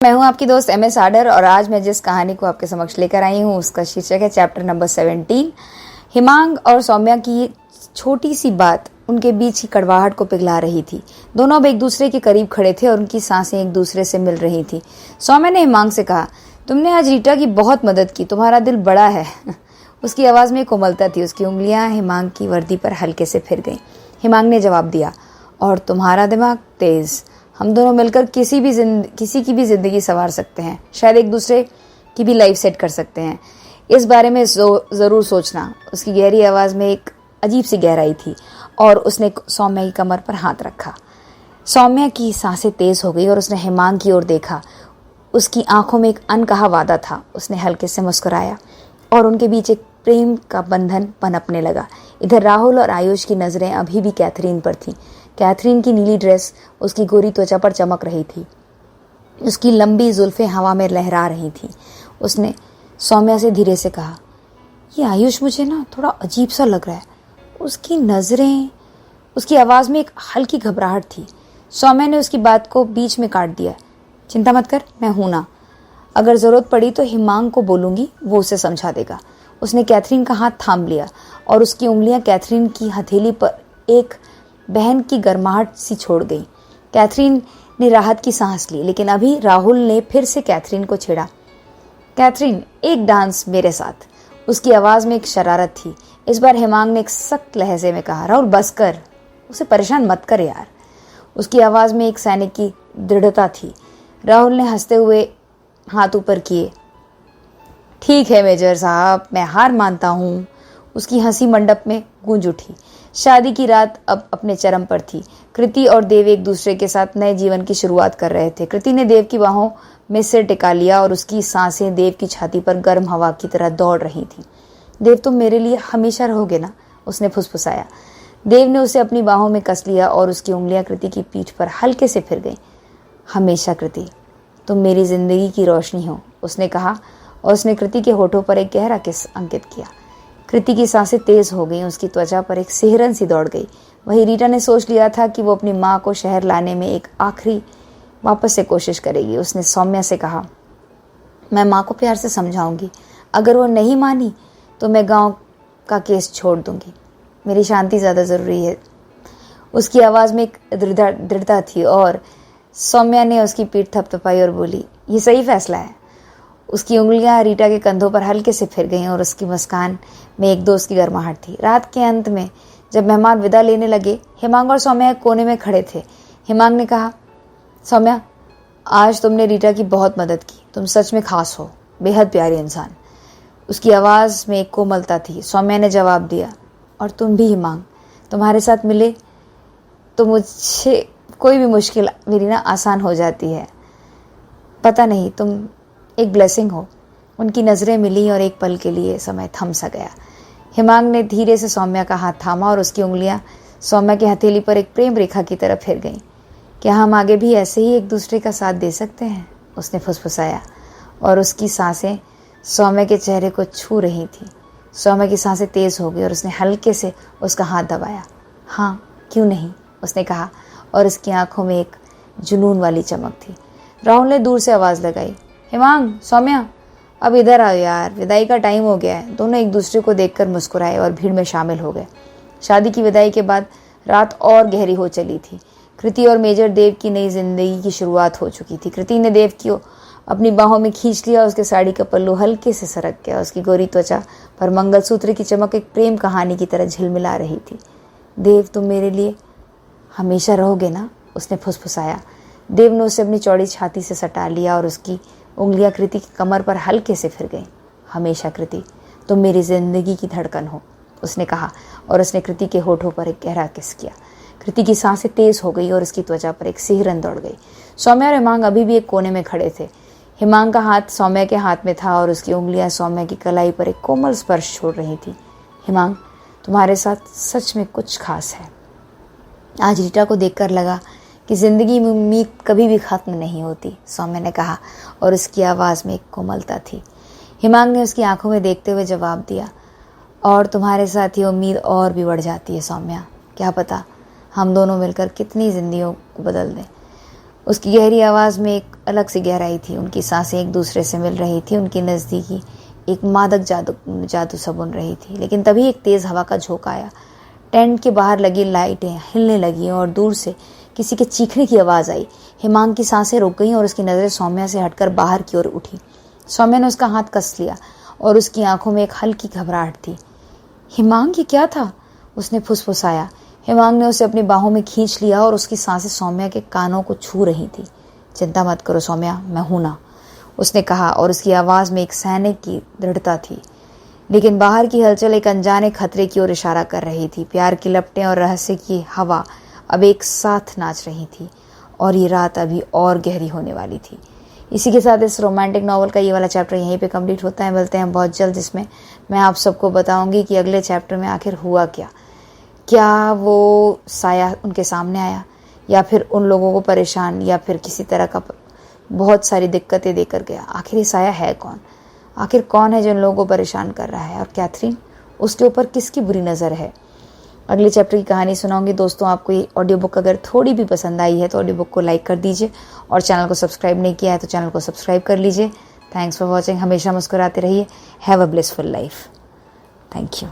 मैं हूं आपकी दोस्त MS आडर और आज मैं जिस कहानी को आपके समक्ष लेकर आई हूं उसका शीर्षक है चैप्टर नंबर 17। हिमांग और सौम्या की छोटी सी बात उनके बीच की कड़वाहट को पिघला रही थी। दोनों अब एक दूसरे के करीब खड़े थे और उनकी सांसें एक दूसरे से मिल रही थी। सौम्या ने हिमांग से कहा, तुमने आज रीटा की बहुत मदद की, तुम्हारा दिल बड़ा है। उसकी आवाज में कोमलता थी। उसकी उंगलियां हिमांग की वर्दी पर हल्के से फिर गईं। हिमांग ने जवाब दिया, और तुम्हारा दिमाग तेज। हम दोनों मिलकर किसी की भी जिंदगी संवार सकते हैं, शायद एक दूसरे की भी लाइफ सेट कर सकते हैं। इस बारे में जरूर सोचना। उसकी गहरी आवाज में एक अजीब सी गहराई थी और उसने सौम्या की कमर पर हाथ रखा। सौम्या की सांसें तेज हो गई और उसने हिमांग की ओर देखा। उसकी आंखों में एक अनकहा वादा था। उसने हल्के से मुस्कुराया और उनके बीच एक प्रेम का बंधन पनपने लगा। इधर राहुल और आयुष की नजरें अभी भी कैथरीन पर थीं। कैथरीन की नीली ड्रेस उसकी गोरी त्वचा पर चमक रही थी। उसकी लंबी जुल्फें हवा में लहरा रही थीं। उसने सौम्या से धीरे से कहा, ये आयुष मुझे ना थोड़ा अजीब सा लग रहा है। उसकी नजरें, उसकी आवाज में एक हल्की घबराहट थी। सौम्या ने उसकी बात को बीच में काट दिया। चिंता मत कर, मैं हूं ना। अगर जरूरत पड़ी तो हिमांग को बोलूंगी, वो उसे समझा देगा। उसने कैथरीन का हाथ थाम लिया और उसकी उंगलियां कैथरीन की हथेली पर एक बहन की गर्माहट सी छोड़ गई। कैथरीन ने राहत की सांस ली, लेकिन अभी राहुल ने फिर से कैथरीन को छेड़ा। कैथरीन, एक डांस मेरे साथ। उसकी आवाज में एक शरारत थी। इस बार हिमांग ने एक सख्त लहजे में कहा, राहुल बस कर, उसे परेशान मत कर यार। उसकी आवाज में एक सैनिक की दृढ़ता थी। राहुल ने हंसते हुए हाथ ऊपर किए। ठीक है मेजर साहब, मैं हार मानता हूँ। उसकी हंसी मंडप में गूंज उठी। शादी की रात अब अपने चरम पर थी। कृति और देव एक दूसरे के साथ नए जीवन की शुरुआत कर रहे थे। कृति ने देव की बाहों में सिर टिका लिया और उसकी सांसें देव की छाती पर गर्म हवा की तरह दौड़ रही थी। देव, तुम मेरे लिए हमेशा रहोगे ना? उसने फुसफुसाया। देव ने उसे अपनी बाहों में कस लिया और उसकी उंगलियां कृति की पीठ पर हल्के से फिर गईं। हमेशा कृति, तुम मेरी जिंदगी की रोशनी हो, उसने कहा और उसने कृति के होठों पर एक गहरा किस अंकित किया। कृति की सांसें तेज हो गईं। उसकी त्वचा पर एक सिहरन सी दौड़ गई। वही रीटा ने सोच लिया था कि वो अपनी माँ को शहर लाने में एक आखिरी वापस से कोशिश करेगी। उसने सौम्या से कहा, मैं माँ को प्यार से समझाऊंगी। अगर वो नहीं मानी तो मैं गांव का केस छोड़ दूंगी। मेरी शांति ज़्यादा ज़रूरी है। उसकी आवाज़ में एक दृढ़ता थी और सौम्या ने उसकी पीठ थपथपाई और बोली, ये सही फैसला है। उसकी उंगलियां रीटा के कंधों पर हल्के से फिर गईं और उसकी मुस्कान में एक दोस्त की गर्माहट थी। रात के अंत में जब मेहमान विदा लेने लगे, हिमांग और सौम्या एक कोने में खड़े थे। हिमांग ने कहा, सौम्या, आज तुमने रीटा की बहुत मदद की। तुम सच में खास हो, बेहद प्यारी इंसान। उसकी आवाज़ में एक कोमलता थी। सौम्या ने जवाब दिया, और तुम भी हिमांग, तुम्हारे साथ मिले तो मुझे कोई भी मुश्किल मेरी ना आसान हो जाती है। पता नहीं, तुम एक ब्लेसिंग हो। उनकी नज़रें मिली और एक पल के लिए समय थम सा गया। हिमांग ने धीरे से सौम्या का हाथ थामा और उसकी उंगलियां सौम्या की हथेली पर एक प्रेम रेखा की तरफ फिर गईं। क्या हम आगे भी ऐसे ही एक दूसरे का साथ दे सकते हैं? उसने फुसफुसाया और उसकी सांसें सौम्या के चेहरे को छू रही थी। सौम्या की सांसें तेज हो गई और उसने हल्के से उसका हाथ दबाया। हाँ, क्यों नहीं, उसने कहा और उसकी आंखों में एक जुनून वाली चमक थी। राहुल ने दूर से आवाज़ लगाई, हिमांग, सौम्या, अब इधर आओ यार, विदाई का टाइम हो गया है। दोनों एक दूसरे को देखकर मुस्कुराए और भीड़ में शामिल हो गए। शादी की विदाई के बाद रात और गहरी हो चली थी। कृति और मेजर देव की नई जिंदगी की शुरुआत हो चुकी थी। कृति ने देव को अपनी बाहों में खींच लिया। उसके साड़ी का पल्लू हल्के से सरक गया। उसकी गोरी त्वचा पर मंगलसूत्र की चमक एक प्रेम कहानी की तरह झिलमिला रही थी। देव, तुम मेरे लिए हमेशा रहोगे ना? उसने फुसफुसाया। देव ने उसे अपनी चौड़ी छाती से सटा लिया और उसकी उंगलियां कृति की कमर पर हल्के से फिर गईं। हमेशा कृति, तुम मेरी जिंदगी की धड़कन हो, उसने कहा और उसने कृति के होठों पर एक गहरा किस किया। कृति की सांसें तेज हो गई और उसकी त्वचा पर एक सिहरन दौड़ गई। सौम्या और हिमांग अभी भी एक कोने में खड़े थे। हिमांग का हाथ सौम्या के हाथ में था और उसकी उंगलियां सौम्या की कलाई पर एक कोमल स्पर्श छोड़ रही थी। हिमांग, तुम्हारे साथ सच में कुछ खास है। आज रीटा को देखकर लगा कि जिंदगी में उम्मीद कभी भी खत्म नहीं होती, सौम्या ने कहा और उसकी आवाज़ में एक कोमलता थी। हिमांग ने उसकी आंखों में देखते हुए जवाब दिया, और तुम्हारे साथ ये उम्मीद और भी बढ़ जाती है सौम्या। क्या पता हम दोनों मिलकर कितनी जिंदगियों को बदल दें। उसकी गहरी आवाज़ में एक अलग सी गहराई थी। उनकी सांसें एक दूसरे से मिल रही थी। उनकी नज़दीकी एक मादक जादू सा बुन रही थी। लेकिन तभी एक तेज़ हवा का झोंका आया। टेंट के बाहर लगी लाइटें हिलने लगीं और दूर से किसी के चीखने की आवाज़ आई। हिमांग की सांसें रुक गईं और उसकी नज़रें सौम्या से हटकर बाहर की ओर उठी। सौम्या ने उसका हाथ कस लिया और उसकी आंखों में एक हल्की घबराहट थी। हिमांग, ये क्या था? उसने फुसफुसाया। हिमांग ने उसे अपनी बाहों में खींच लिया और उसकी सांसें सौम्या के कानों को छू रही थी। चिंता मत करो सौम्या, मैं हूं ना, उसने कहा और उसकी आवाज़ में एक सैनिक की दृढ़ता थी। लेकिन बाहर की हलचल एक अनजाने खतरे की ओर इशारा कर रही थी। प्यार की लपटें और रहस्य की हवा अब एक साथ नाच रही थी और ये रात अभी और गहरी होने वाली थी। इसी के साथ इस रोमांटिक नॉवल का ये वाला चैप्टर यहीं पे कंप्लीट होता है। मिलते हैं बहुत जल्द, जिसमें मैं आप सबको बताऊंगी कि अगले चैप्टर में आखिर हुआ क्या वो साया उनके सामने आया या फिर उन लोगों को परेशान या फिर किसी तरह का बहुत सारी दिक्कतें देकर गया। आखिर ये साया है कौन? आखिर कौन है जो उन लोगों को परेशान कर रहा है? और कैथरीन, उसके ऊपर किसकी बुरी नज़र है? अगले चैप्टर की कहानी सुनाऊंगी। दोस्तों, आपको ये ऑडियो बुक अगर थोड़ी भी पसंद आई है तो ऑडियो बुक को लाइक कर दीजिए और चैनल को सब्सक्राइब नहीं किया है तो चैनल को सब्सक्राइब कर लीजिए। Thanks for watching. हमेशा मुस्कुराते रहिए। Have a blissful life. Thank you.